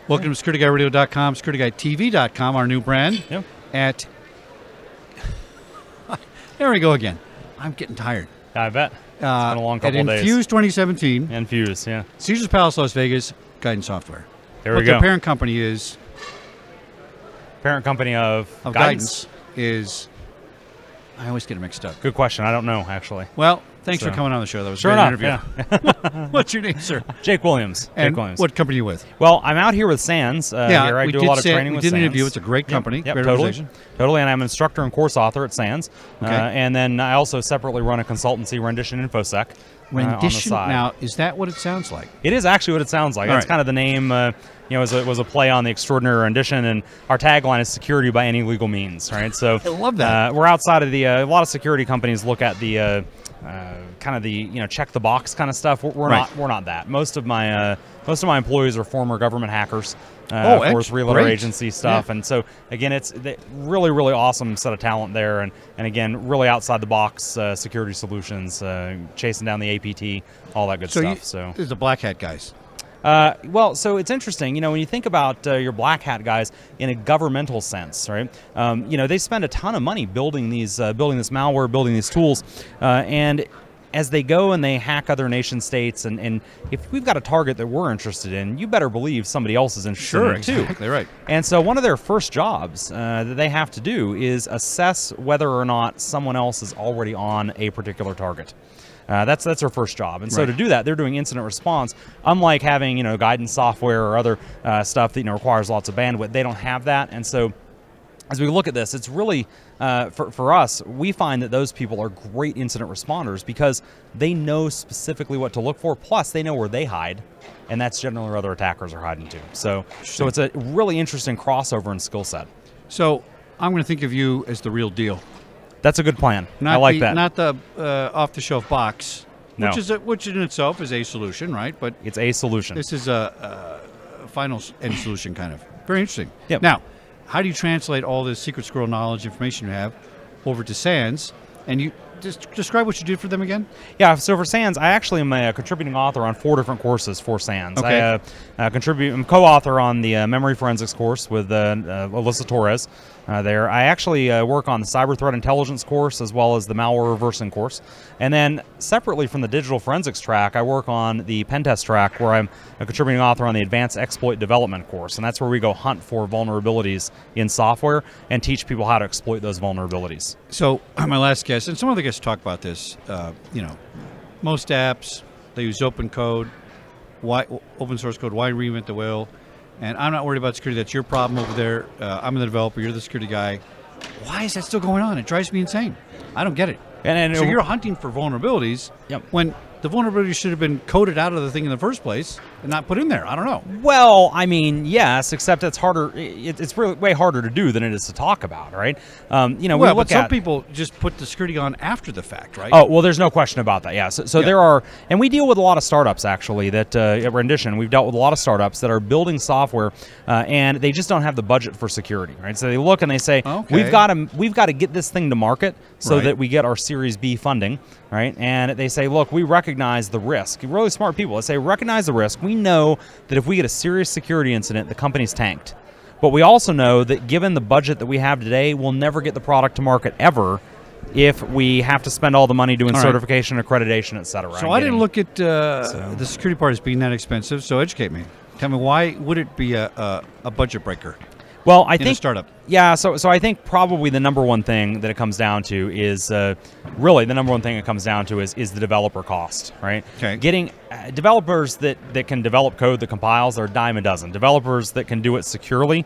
Welcome to SecurityGuardRadio.com, SecurityGuardTV.com, our new brand. Yep. At there we go again. I'm getting tired. I bet. It's been a long couple at of days. Infuse 2017. Infuse, yeah. Caesars Palace, Las Vegas, Guidance Software. There we But go. the parent company is... Parent company of Guidance is... I always get it mixed up. Good question. I don't know, actually. Well, thanks So- for coming on the show. That was Sure a great enough, interview. yeah. What's your name, sir? Jake Williams. And Jake Williams. what company are you with? Well, I'm out here with SANS. Here I we do a did lot of say- training we with did an SANS. interview. It's a great company, Yep, great totally. organization. Totally, and I'm an instructor and course author at SANS. Okay. And then I also separately run a consultancy, Rendition InfoSec. On the Rendition. side. Now, is that what it sounds like? It is actually what it sounds like. All That's right. kind of the name. It was a play on the extraordinary rendition, and our tagline is "Security by any legal means." Right. So I love that. we're outside of the. A lot of security companies look at the kind of the check the box kind of stuff. We're Right. not. We're not that. Most of my employees are former government hackers. For three-letter great. agency stuff, Yeah. and so again, it's really, really awesome set of talent there, and again, really outside the box security solutions, chasing down the APT, all that good stuff. So there's the black hat guys. well, so it's interesting, when you think about your black hat guys in a governmental sense, right? They spend a ton of money building these, building this malware, building these tools, and as they go and they hack other nation states, and if we've got a target that we're interested in, you better believe somebody else is interested in it too. Exactly right. And so one of their first jobs that they have to do is assess whether or not someone else is already on a particular target. That's their first job, and so Right. to do that, they're doing incident response. Unlike having guidance software or other stuff that requires lots of bandwidth, they don't have that. And so, as we look at this, it's really for us. We find that those people are great incident responders because they know specifically what to look for. Plus, they know where they hide, and that's generally where other attackers are hiding too. So it's a really interesting crossover in skill set. So I'm going to think of you as the real deal. That's a good plan. Not I like the, that. Not the off-the-shelf box, No. which in itself is a solution, right? But It's a solution. this is a final end solution kind of. Very interesting. Yep. Now, how do you translate all this secret squirrel knowledge information you have over to SANS? And you just describe what you did for them again? Yeah, so for SANS, I actually am a contributing author on 4 different courses for SANS. Okay. I'm co-author on the memory forensics course with Alyssa Torres there. I actually work on the cyber threat intelligence course as well as the malware reversing course. And then separately from the digital forensics track, I work on the pen test track where I'm a contributing author on the advanced exploit development course. And that's where we go hunt for vulnerabilities in software and teach people how to exploit those vulnerabilities. So my last guess, and some other guests talk about this, most apps, they use open code, open source code, why reinvent the wheel? And I'm not worried about security. That's your problem over there. I'm the developer. You're the security guy. Why is that still going on? It drives me insane. I don't get it. And So you're hunting for vulnerabilities when the vulnerability should have been coded out of the thing in the first place and not put in there. I don't know. Well, I mean, yes, except it's harder. It's really way harder to do than it is to talk about, right? We Well, look but some at people just put the security on after the fact, right? Oh, well, there's no question about that. Yeah. So Yeah. there are, and we deal with a lot of startups actually that at Rendition, we've dealt with a lot of startups that are building software and they just don't have the budget for security, right? So they look and they say, Okay. we've got to get this thing to market so Right. that we get our Series B funding, right? And they say, look, we recognize the risk. Really smart people. They say, recognize the risk. We know that if we get a serious security incident, the company's tanked. But we also know that given the budget that we have today, we'll never get the product to market ever if we have to spend all the money doing All right. certification, accreditation, et cetera. So I didn't look at the security part as being that expensive, so educate me. Tell me, why would it be a budget breaker Well, I in a think startup? Yeah, so I think probably the number one thing that it comes down to is really the number one thing it comes down to is the developer cost, right? Okay. Getting developers that can develop code that compiles are a dime a dozen. Developers that can do it securely,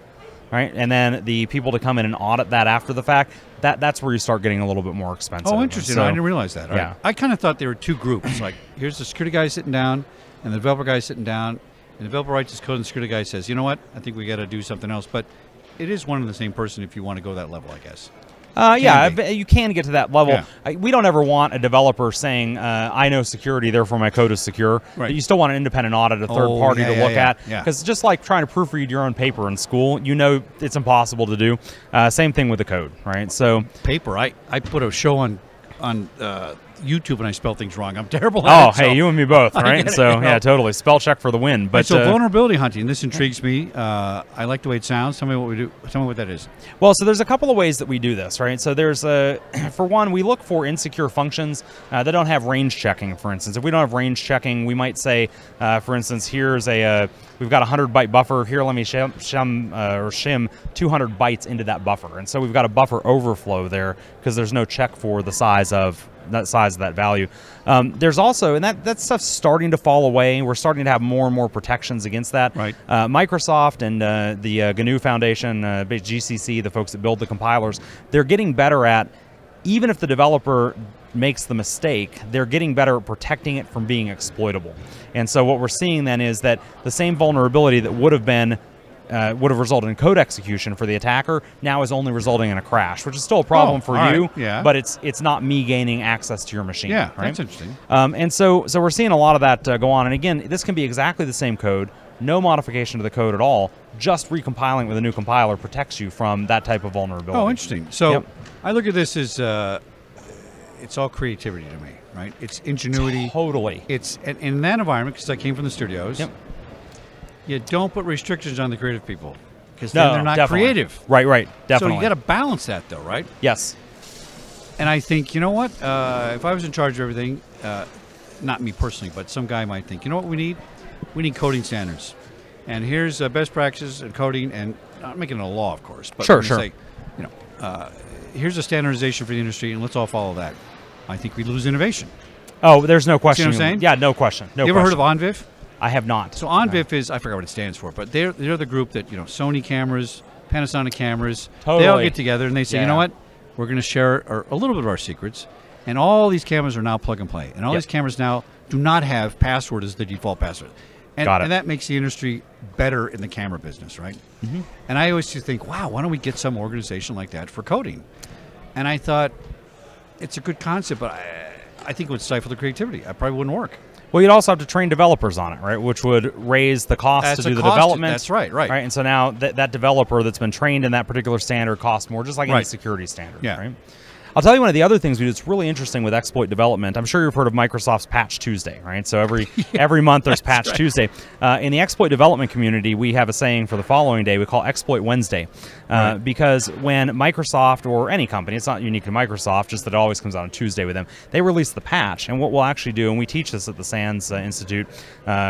right? And then the people to come in and audit that after the fact, that's where you start getting a little bit more expensive. Oh, interesting. So- I didn't realize that. All yeah. right. I kind of thought there were two groups. Like, here's the security guy sitting down, and the developer guy sitting down. And the developer writes his code, and the security guy says, you know what? I think we got to do something else. But it is one and the same person if you want to go that level, I guess. Yeah, be. you can get to that level. Yeah. We don't ever want a developer saying, I know security, therefore my code is secure. Right. But you still want an independent audit, a third Oh, party yeah, to yeah, look yeah, at. yeah. Because just like trying to proofread your own paper in school, it's impossible to do. Same thing with the code, right? So Paper. I put a show on YouTube when I spell things wrong. I'm terrible at Oh, it. hey, so you and me both, I right? get it, So, you know. yeah, totally. Spell check for the win. But But so vulnerability hunting, this intrigues me. I like the way it sounds. Tell me what we do. Tell me what that is. Well, so there's a couple of ways that we do this, right? So there's for one, we look for insecure functions that don't have range checking. For instance, if we don't have range checking, we might say, for instance, here's we've got a 100 byte buffer here. Let me shim 200 bytes into that buffer, and so we've got a buffer overflow there because there's no check for the size of that value. There's also, and that stuff's starting to fall away. We're starting to have more and more protections against that. Right. Microsoft and the GNU Foundation, GCC, the folks that build the compilers, they're getting better at, even if the developer makes the mistake, they're getting better at protecting it from being exploitable. And so what we're seeing then is that the same vulnerability that would have resulted in code execution for the attacker now is only resulting in a crash, which is still a problem for all you, right, yeah. but it's not me gaining access to your machine. Yeah, right? that's interesting. And so we're seeing a lot of that go on. And again, this can be exactly the same code, no modification to the code at all. Just recompiling with a new compiler protects you from that type of vulnerability. Oh, interesting. So Yep. I look at this as it's all creativity to me, right? It's ingenuity. Totally. It's and in that environment, because I came from the studios. Yep. You don't put restrictions on the creative people because No, then they're not definitely. creative. Right, definitely. So you got to balance that, though, right? Yes. And I think, you know what? If I was in charge of everything, not me personally, but some guy might think, you know what we need? We need coding standards. And here's best practices in coding, and not making it a law, of course. But Sure, let me sure. say, you know, here's a standardization for the industry, and let's all follow that. I think we lose innovation. Oh, there's no question. what I'm saying? Yeah, no question. No You ever heard question. of OnVIF? I have not. So OnVIF is, I forgot what it stands for, but they're the group that, Sony cameras, Panasonic cameras, they all Totally. get together and they say, you Yeah. know what, we're going to share a little bit of our secrets, and all these cameras are now plug and play, and all Yep. these cameras now do not have password as the default password. And, Got it. and that makes the industry better in the camera business, right? Mm-hmm. And I always used to think, wow, why don't we get some organization like that for coding? And I thought, it's a good concept, but I think it would stifle the creativity. I probably wouldn't work. Well, you'd also have to train developers on it, right? Which would raise the cost That's to do a the cost- development. that's right. And so now that developer that's been trained in that particular standard costs more, just like any Right. security standard. Yeah. Right? I'll tell you one of the other things we do that's really interesting with exploit development. I'm sure you've heard of Microsoft's Patch Tuesday, right? So every month there's Patch Tuesday. In the exploit development community, we have a saying for the following day we call Exploit Wednesday, because when Microsoft or any company, it's not unique to Microsoft, just that it always comes out on Tuesday with them, they release the patch. And what we'll actually do, and we teach this at the SANS Institute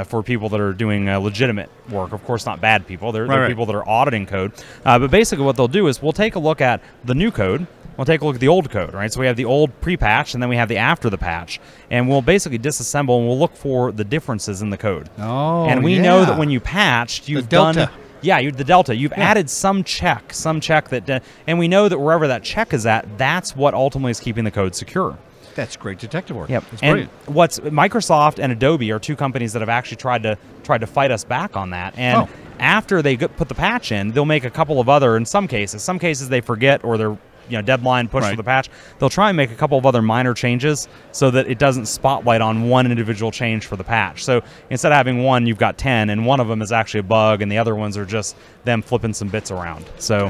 for people that are doing legitimate work, of course not bad people, they're Right. people that are auditing code. But basically what they'll do is we'll take a look at the new code, we'll take a look at the old code, right? So we have the old pre-patch, and then we have the after the patch. And we'll basically disassemble, and we'll look for the differences in the code. Oh, and we know that when you patched, you've delta. done... Yeah, the delta. You've added some check that... and we know that wherever that check is at, that's what ultimately is keeping the code secure. That's great detective work. Yep. That's And brilliant. what's Microsoft and Adobe are two companies that have actually tried to fight us back on that. And after they put the patch in, they'll make a couple of other, in some cases they forget or they're deadline push for the patch. They'll try and make a couple of other minor changes so that it doesn't spotlight on one individual change for the patch. So instead of having one, you've got 10, and one of them is actually a bug, and the other ones are just them flipping some bits around. So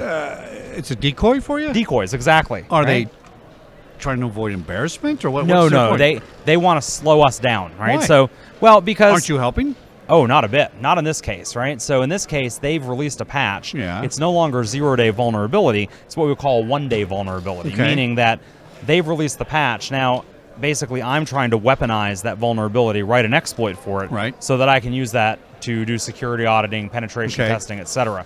It's a decoy for you? decoys, exactly. Are right? they trying to avoid embarrassment or what? No, what's their no. point? They want to slow us down, right? Why? So, well, because Aren't you helping? Oh, not a bit. Not in this case, right? So in this case, they've released a patch. Yeah. It's no longer 0-day vulnerability. It's what we call 1-day vulnerability, Okay. meaning that they've released the patch. Now, basically, I'm trying to weaponize that vulnerability, write an exploit for it, Right. so that I can use that to do security auditing, penetration Okay. testing, etc.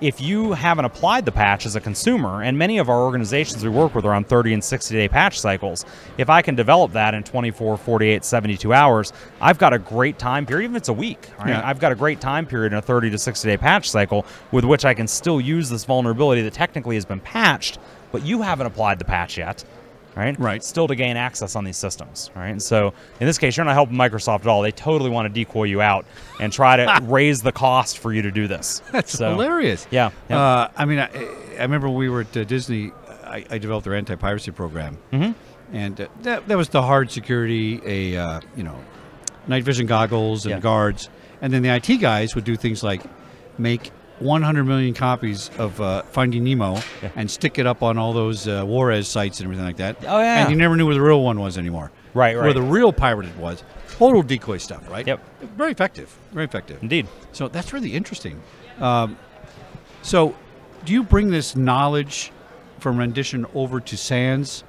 If you haven't applied the patch as a consumer, and many of our organizations we work with are on 30 and 60-day patch cycles, if I can develop that in 24, 48, 72 hours, I've got a great time period, even if it's a week, right? Yeah. I've got a great time period in a 30 to 60-day patch cycle with which I can still use this vulnerability that technically has been patched, but you haven't applied the patch yet. Right? Still to gain access on these systems, right? And so in this case, you're not helping Microsoft at all. They totally want to decoy you out and try to raise the cost for you to do this. That's So, hilarious. Yeah. I mean, I remember when we were at Disney, I developed their anti-piracy program. Mm-hmm. And that was the hard security, night vision goggles and Yeah. guards. And then the IT guys would do things like make 100 million copies of Finding Nemo and stick it up on all those Juarez sites and everything like that. Oh, yeah. And you never knew where the real one was anymore. Right. Where the real pirate was. Total decoy stuff, right? Yep. Very effective. Very effective. Indeed. So that's really interesting. So do you bring this knowledge from rendition over to SANS?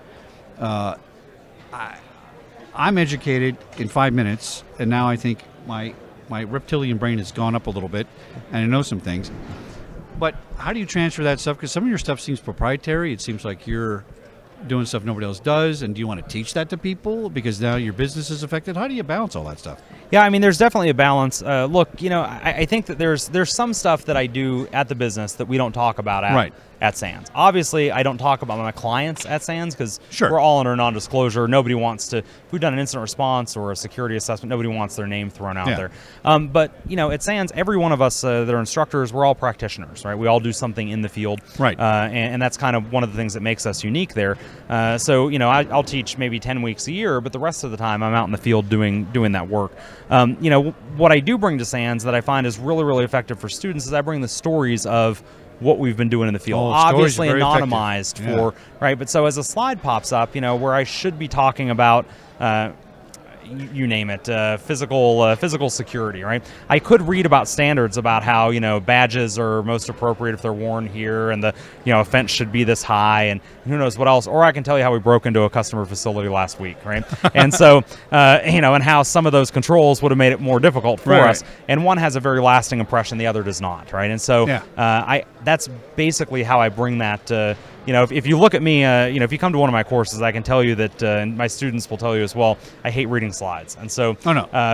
I'm educated in 5 minutes, and now I think my reptilian brain has gone up a little bit, and I know some things. But how do you transfer that stuff? Because some of your stuff seems proprietary. It seems like you're doing stuff nobody else does, and do you want to teach that to people because now your business is affected? How do you balance all that stuff? Yeah, I mean, there's definitely a balance. Look, I think that there's some stuff that I do at the business that we don't talk about at SANS. Obviously, I don't talk about my clients at SANS because we're all under non-disclosure. Nobody wants to. If we've done an incident response or a security assessment, nobody wants their name thrown out there. But at SANS, every one of us that are instructors, we're all practitioners, right? We all do something in the field, right? And that's kind of one of the things that makes us unique there. So I'll teach maybe 10 weeks a year, but the rest of the time I'm out in the field doing that work. What I do bring to SANS that I find is really, really effective for students is I bring the stories of what we've been doing in the field, obviously anonymized right. But so as a slide pops up, where I should be talking about, you name it, physical security, right? I could read about standards about how badges are most appropriate if they're worn here, and the a fence should be this high, and who knows what else. Or I can tell you how we broke into a customer facility last week, right? And so and how some of those controls would have made it more difficult for us. And one has a very lasting impression, the other does not, right? And so that's basically how I bring that. If you look at me, if you come to one of my courses, I can tell you that, and my students will tell you as well, I hate reading slides. And so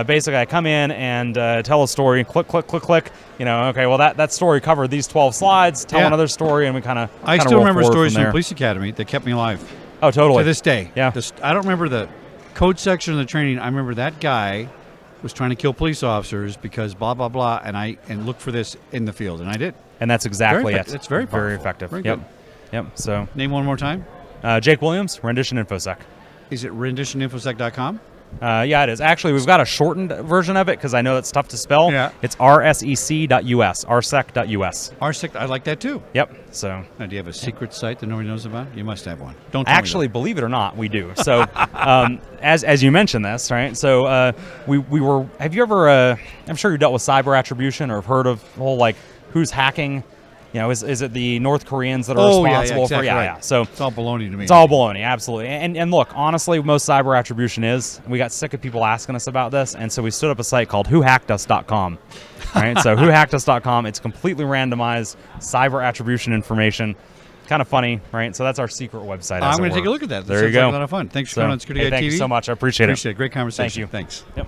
basically I come in and tell a story, click, click, click, click. Okay, well, that story covered these 12 slides, tell another story, and we kind of I still remember stories from the police academy that kept me alive. Oh, totally. To this day. Yeah. I don't remember the code section of the training. I remember that guy was trying to kill police officers because blah, blah, blah, and look for this in the field, and I did. And that's exactly it. It's very powerful. Very effective. Very good. Yep. So name one more time. Jake Williams, Rendition InfoSec. Is it renditioninfosec.com? Yeah, it is. Actually, we've got a shortened version of it because I know it's tough to spell. Yeah. It's rsec.us, rsec.us. RSEC, I like that too. Yep. So. Now, do you have a secret site that nobody knows about? You must have one. Don't actually, believe it or not, we do. So, as you mentioned this, right? So we were. Have you ever? I'm sure you dealt with cyber attribution or have heard of the whole who's hacking. Is it the North Koreans that are responsible exactly for? Right. So it's all baloney to me. It's all baloney, absolutely. And look, honestly, most cyber attribution is. We got sick of people asking us about this, and so we stood up a site called WhoHackedUs.com. Right. So WhoHackedUs.com. It's completely randomized cyber attribution information. Kind of funny, right? So that's our secret website. I'm going to take a look at that. There you go. Like a lot of fun. Thanks for coming on Security Guy TV. Thank you so much. I appreciate it. Great conversation. Thank you. Thanks. Yep.